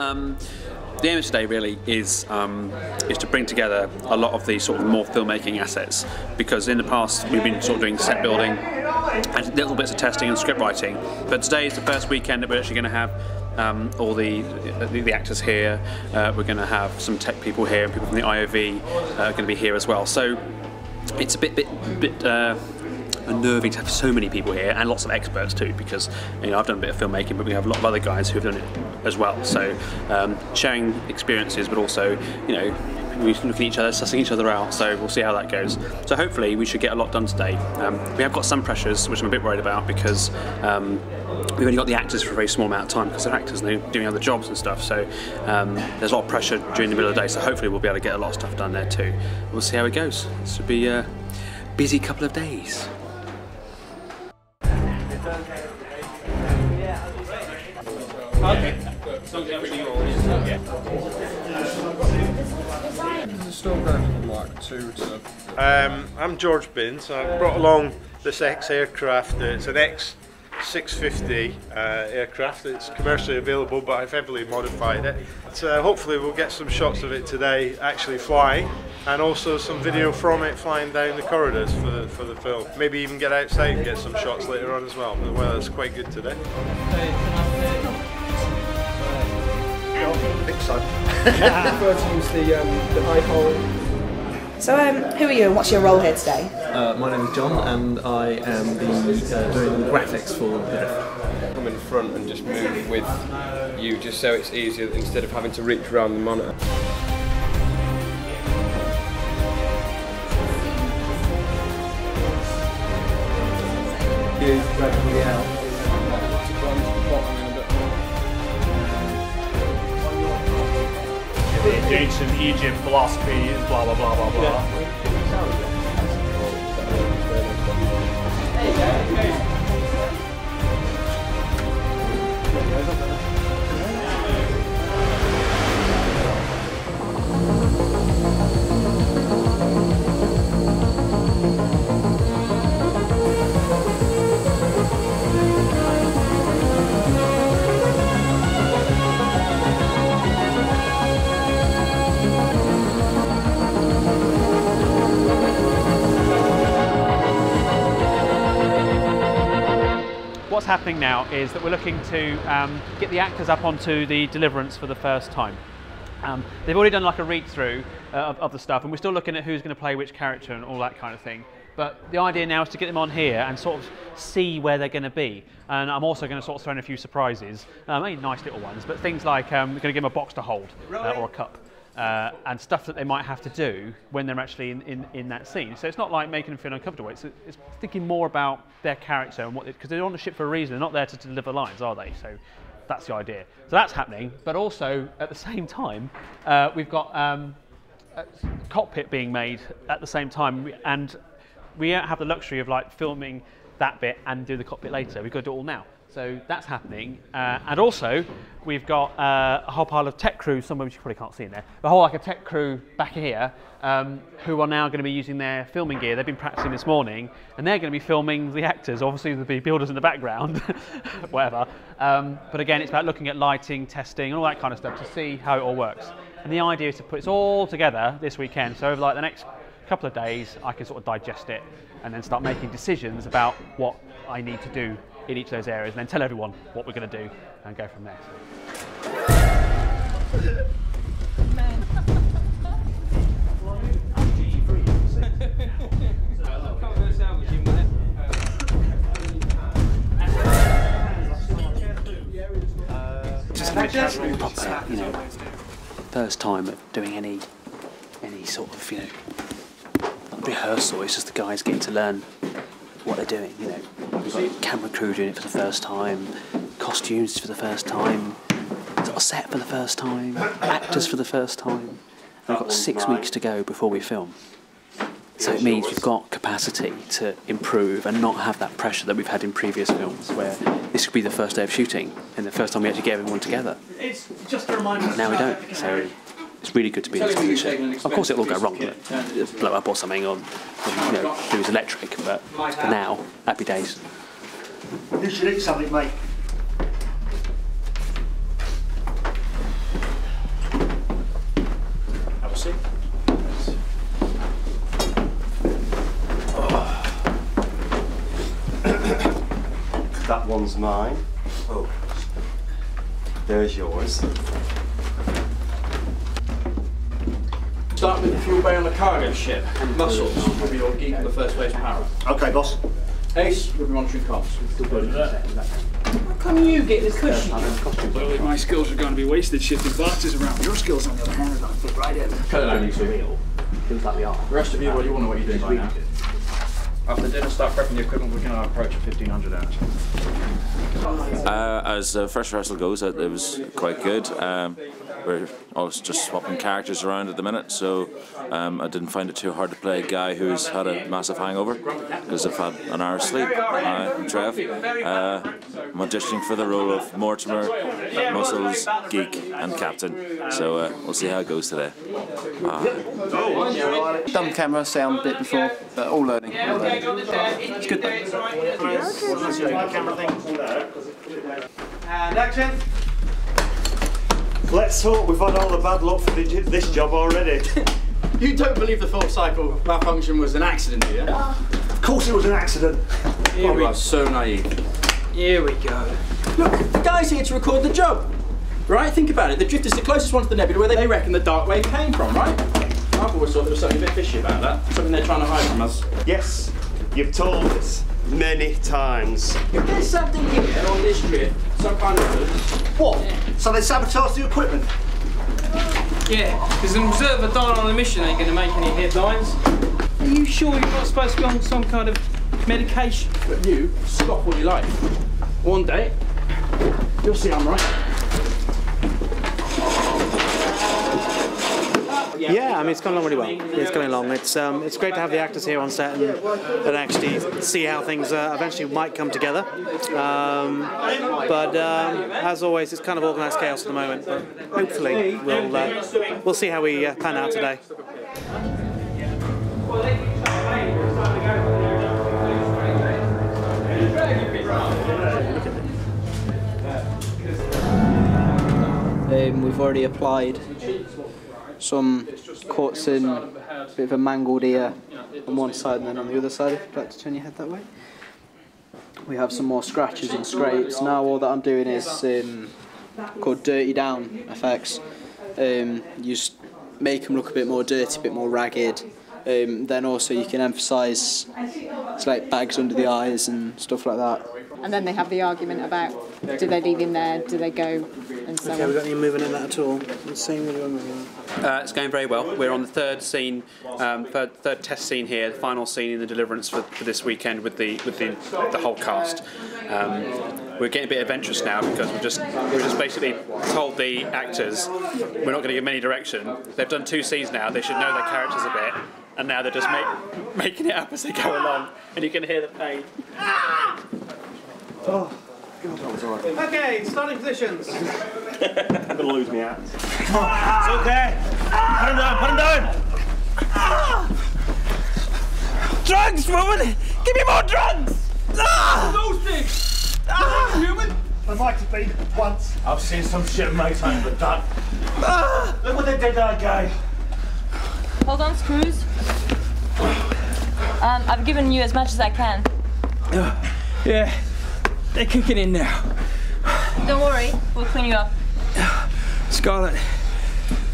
The aim of today really is to bring together a lot of these sort of more filmmaking assets, because in the past we've been sort of doing set building and little bits of testing and script writing, but today is the first weekend that we're actually going to have all the actors here. We're going to have some tech people here, and people from the IOV are going to be here as well. So it's a bit unnerving to have so many people here, and lots of experts too, because I've done a bit of filmmaking, but we have a lot of other guys who've done it as well. So sharing experiences, but also we're looking at each other, sussing each other out. So we'll see how that goes. So hopefully we should get a lot done today. We have got some pressures, which I'm a bit worried about, because we've only got the actors for a very small amount of time, because they're actors and they're doing other jobs and stuff. So there's a lot of pressure during the middle of the day. So hopefully we'll be able to get a lot of stuff done there too. We'll see how it goes. This should be a busy couple of days. Okay. I'm George Binns. I brought along this X-aircraft. It's an X650 aircraft. It's commercially available, but I've heavily modified it. So hopefully we'll get some shots of it today actually flying, and also some video from it flying down the corridors for the film. Maybe even get outside and get some shots later on as well. The weather's quite good today. I think so. I prefer to use the iPhone. So who are you and what's your role here today? My name is John, and I am doing graphics for the Come in front and just move with you, just so it's easier instead of having to reach around the monitor. gradually out. Ancient Egypt philosophy, blah blah blah blah blah. What's happening now is that we're looking to get the actors up onto the Deliverance for the first time. They've already done like a read-through of the stuff, and we're still looking at who's going to play which character and all that kind of thing. But the idea now is to get them on here and sort of see where they're going to be. And I'm also going to sort of throw in a few surprises, only nice little ones, but things like we're going to give them a box to hold or a cup. And stuff that they might have to do when they're actually in that scene. So it's not like making them feel uncomfortable, it's thinking more about their character and what, because they're on the ship for a reason, they're not there to deliver lines, are they? So that's the idea. So that's happening, but also at the same time, we've got a cockpit being made at the same time, and we don't have the luxury of like filming that bit and do the cockpit later. We've got to do it all now. So that's happening, and also we've got a whole pile of tech crew, some of which you probably can't see in there, a whole like a tech crew back here who are now going to be using their filming gear. They've been practicing this morning, and they're going to be filming the actors. Obviously there'll be builders in the background, whatever. But again, it's about looking at lighting, testing, and all that kind of stuff to see how it all works. And the idea is to put it all together this weekend, so over like the next couple of days I can sort of digest it and then start making decisions about what I need to do in each of those areas, and then tell everyone what we're going to do and go from there. Just proper, first time of doing any sort of, rehearsal. It's just the guys getting to learn what they're doing. We've got camera crew doing it for the first time, costumes for the first time, sort of set for the first time, actors for the first time. And we've got 6 weeks to go before we film. So it means we've got capacity to improve and not have that pressure that we've had in previous films, where this could be the first day of shooting and the first time we actually get everyone together. It's just a reminder. Now we don't. So it's really good to be in this position. Of course it'll all go wrong, it'll blow up or something, or lose electric, but for now, happy days. You should eat something, mate. That one's mine. Oh, there's yours. Start with the fuel bay on the cargo ship, and Muscles will be your geek on the first base power. Okay, boss. Ace will be monitoring comms. How come you get the cushion? Well, my skills are going to be wasted shifting boxes around. Your skills, on the other hand, are going to fit right in. Cut it out, you two. Feels like the art. The rest of you, well, you want to know what you're doing by now. After dinner, start prepping the equipment. We're going to approach at 1500 hours. As the first rehearsal goes, it was quite good. We're always just swapping characters around at the minute, so I didn't find it too hard to play a guy who's had a massive hangover because I've had an hour's sleep. I'm Trev. I'm auditioning for the role of Mortimer, Muscles, Geek and Captain, so we'll see how it goes today. Done camera sound bit before, but all learning. It's good though. And action. Let's hope we've had all the bad luck for this job already. You don't believe the full cycle malfunction was an accident, do you? Of course it was an accident. You are so naive. Here we go. Look, the guy's here to record the job. Right? Think about it. The drift is the closest one to the nebula where they reckon the dark wave came from, right? I've always thought there was something a bit fishy about that. Something they're trying to hide from us. Yes, you've told us many times. If there's something here on this drift, some kind of... What? So they sabotaged the equipment? Yeah, because an observer dying on a mission ain't going to make any headlines. Are you sure you're not supposed to be on some kind of medication? But you, stop all you like. One day, you'll see I'm right. Yeah, I mean it's gone along really well. It's going along. It's great to have the actors here on set and actually see how things eventually might come together. But as always, it's kind of organised chaos at the moment. But hopefully we'll see how we pan out today. We've already applied some cuts in, a bit of a mangled ear on one side and then on the other side, if you'd like to turn your head that way. We have some more scratches and scrapes. Now all that I'm doing is called dirty down effects. You just make them look a bit more dirty, a bit more ragged. Then also you can emphasise it's like bags under the eyes and stuff like that. And then they have the argument about do they leave him there, do they go, and so on. Okay, we got any movement in that at all? It's going very well. We're on the third scene, third test scene here, the final scene in the Deliverance for this weekend with the whole cast. We're getting a bit adventurous now because we're just basically told the actors we're not going to give them any direction. They've done 2 scenes now. They should know their characters a bit, and now they're just making it up as they go along, and you can hear the pain. Oh, God, that was alright. Okay, starting positions. I'm going to lose my hat. It's okay. Put him down, put him down. Drugs, woman! Give me more drugs! Those things! Human? I might have been once. I've seen some shit in my time, but that. Look what they did to that guy. Hold on, Screws. I've given you as much as I can. Yeah, they're kicking in now. Don't worry, we'll clean you up. Scarlett,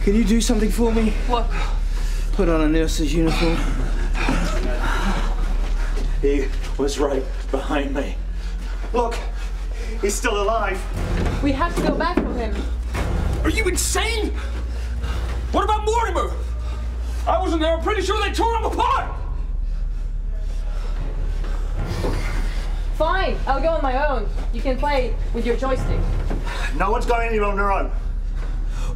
can you do something for me? What? Put on a nurse's uniform. He was right behind me. Look, he's still alive. We have to go back for him. Are you insane? What about Mortimer? I wasn't there. I'm pretty sure they tore him apart. Fine, I'll go on my own. You can play with your joystick. No one's going anywhere on their own.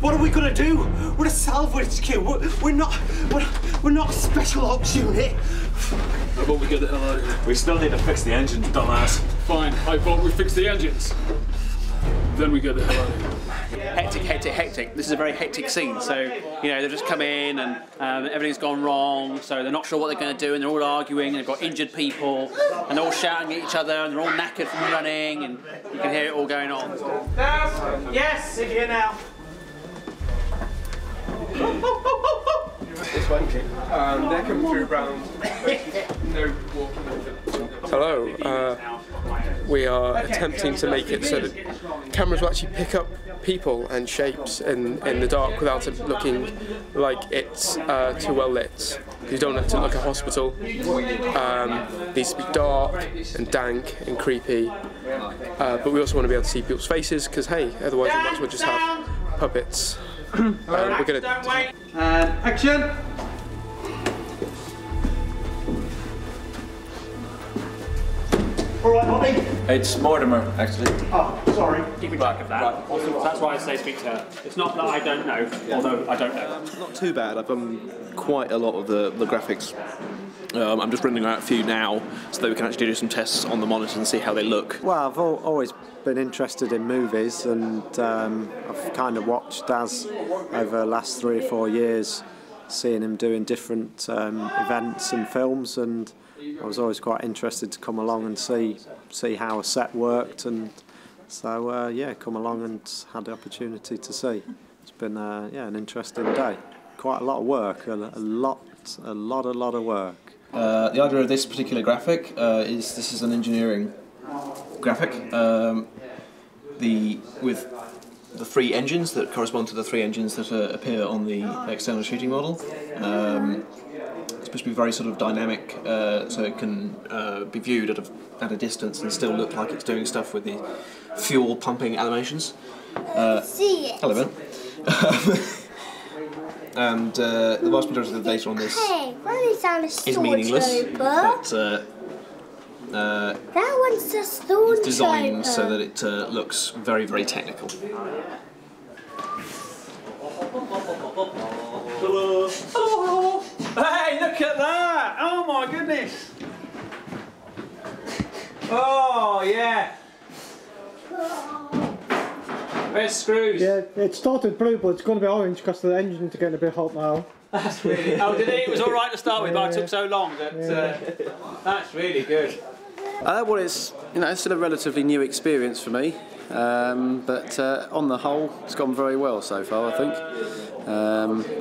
What are we gonna do? We're a salvage queue. We're not a special ops unit. How about we get the hell out of here? We still need to fix the engines, dumbass. Fine, I vote we fix the engines. Then we get the hell out of here. Hectic, hectic, hectic. This is a very hectic scene. So, you know, they've just come in and everything's gone wrong. So they're not sure what they're going to do, and they're all arguing. And they've got injured people, and they're all shouting at each other, and they're all knackered from running, and you can hear it all going on. Yes, in here now. This one, they're coming through round. No walking. Hello. we are attempting to make it so that cameras will actually pick up people and shapes in the dark without it looking like it's too well lit. You don't have to look like a hospital. It needs to be dark and dank and creepy, but we also want to be able to see people's faces, because hey, otherwise we might as well just have puppets. We're going to... Action! Alright, Bobby. It's Mortimer, actually. Oh, sorry. Keep track of that. Right. Also, that's why I say speak to her. It's not that I don't know, although I don't know. Not too bad. I've done quite a lot of the graphics. I'm just running out a few now so that we can actually do some tests on the monitor and see how they look. Well, I've always been interested in movies, and I've kind of watched Daz over the last 3 or 4 years, seeing him doing different events and films, and I was always quite interested to come along and see how a set worked, and so yeah, come along and had the opportunity to see. It's been yeah, an interesting day. Quite a lot of work, a lot of work. The idea of this particular graphic is this is an engineering graphic with the 3 engines that correspond to the 3 engines that appear on the external shooting model. It's supposed to be very sort of dynamic, so it can be viewed at a distance and still look like it's doing stuff with the fuel pumping animations. Hello, Ben. And the vast majority of the data on this is meaningless, but that one's a storm it's designed so that it looks very, very technical. Oh, hey, look at that! Oh my goodness! Oh yeah! Where's screws? Yeah, it started blue, but it's going to be orange because the engines are getting a bit hot now. That's really. Oh, did it? It was all right to start with, but it took so long that that's really good. Well, it's it's still a relatively new experience for me, but on the whole, it's gone very well so far. I think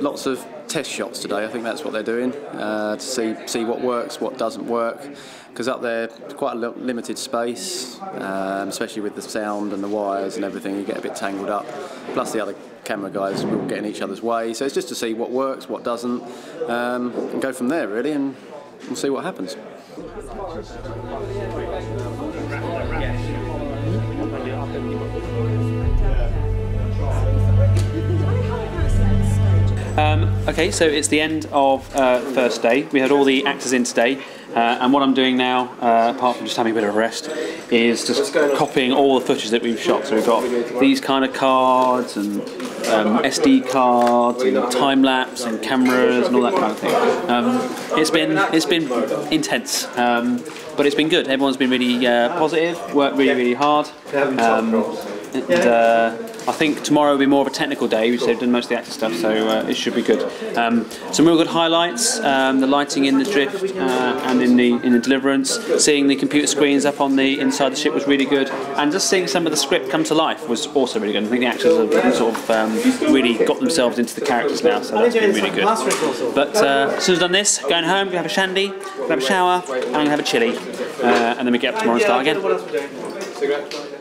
lots of test shots today. I think that's what they're doing to see what works, what doesn't work. Because up there, it's quite a limited space, especially with the sound and the wires and everything. You get a bit tangled up. Plus, the other camera guys will get in each other's way. So it's just to see what works, what doesn't, and go from there really, and we'll see what happens. Okay, so it's the end of first day. We had all the actors in today, and what I'm doing now, apart from just having a bit of a rest, is just copying all the footage that we've shot. So we've got these kind of cards and SD cards and time lapse and cameras and all that kind of thing. It's been intense, but it's been good. Everyone's been really positive, worked really hard. I think tomorrow will be more of a technical day, which they've done most of the actor stuff, so it should be good. Some real good highlights: the lighting in the drift and in the deliverance. Seeing the computer screens up on the inside the ship was really good, and just seeing some of the script come to life was also really good. I think the actors have sort of really got themselves into the characters now, so that's been really good. But as soon as I've done this, going home, we'll have a shandy, we'll have a shower, and we'll have a chilli, and then we get up tomorrow and start again.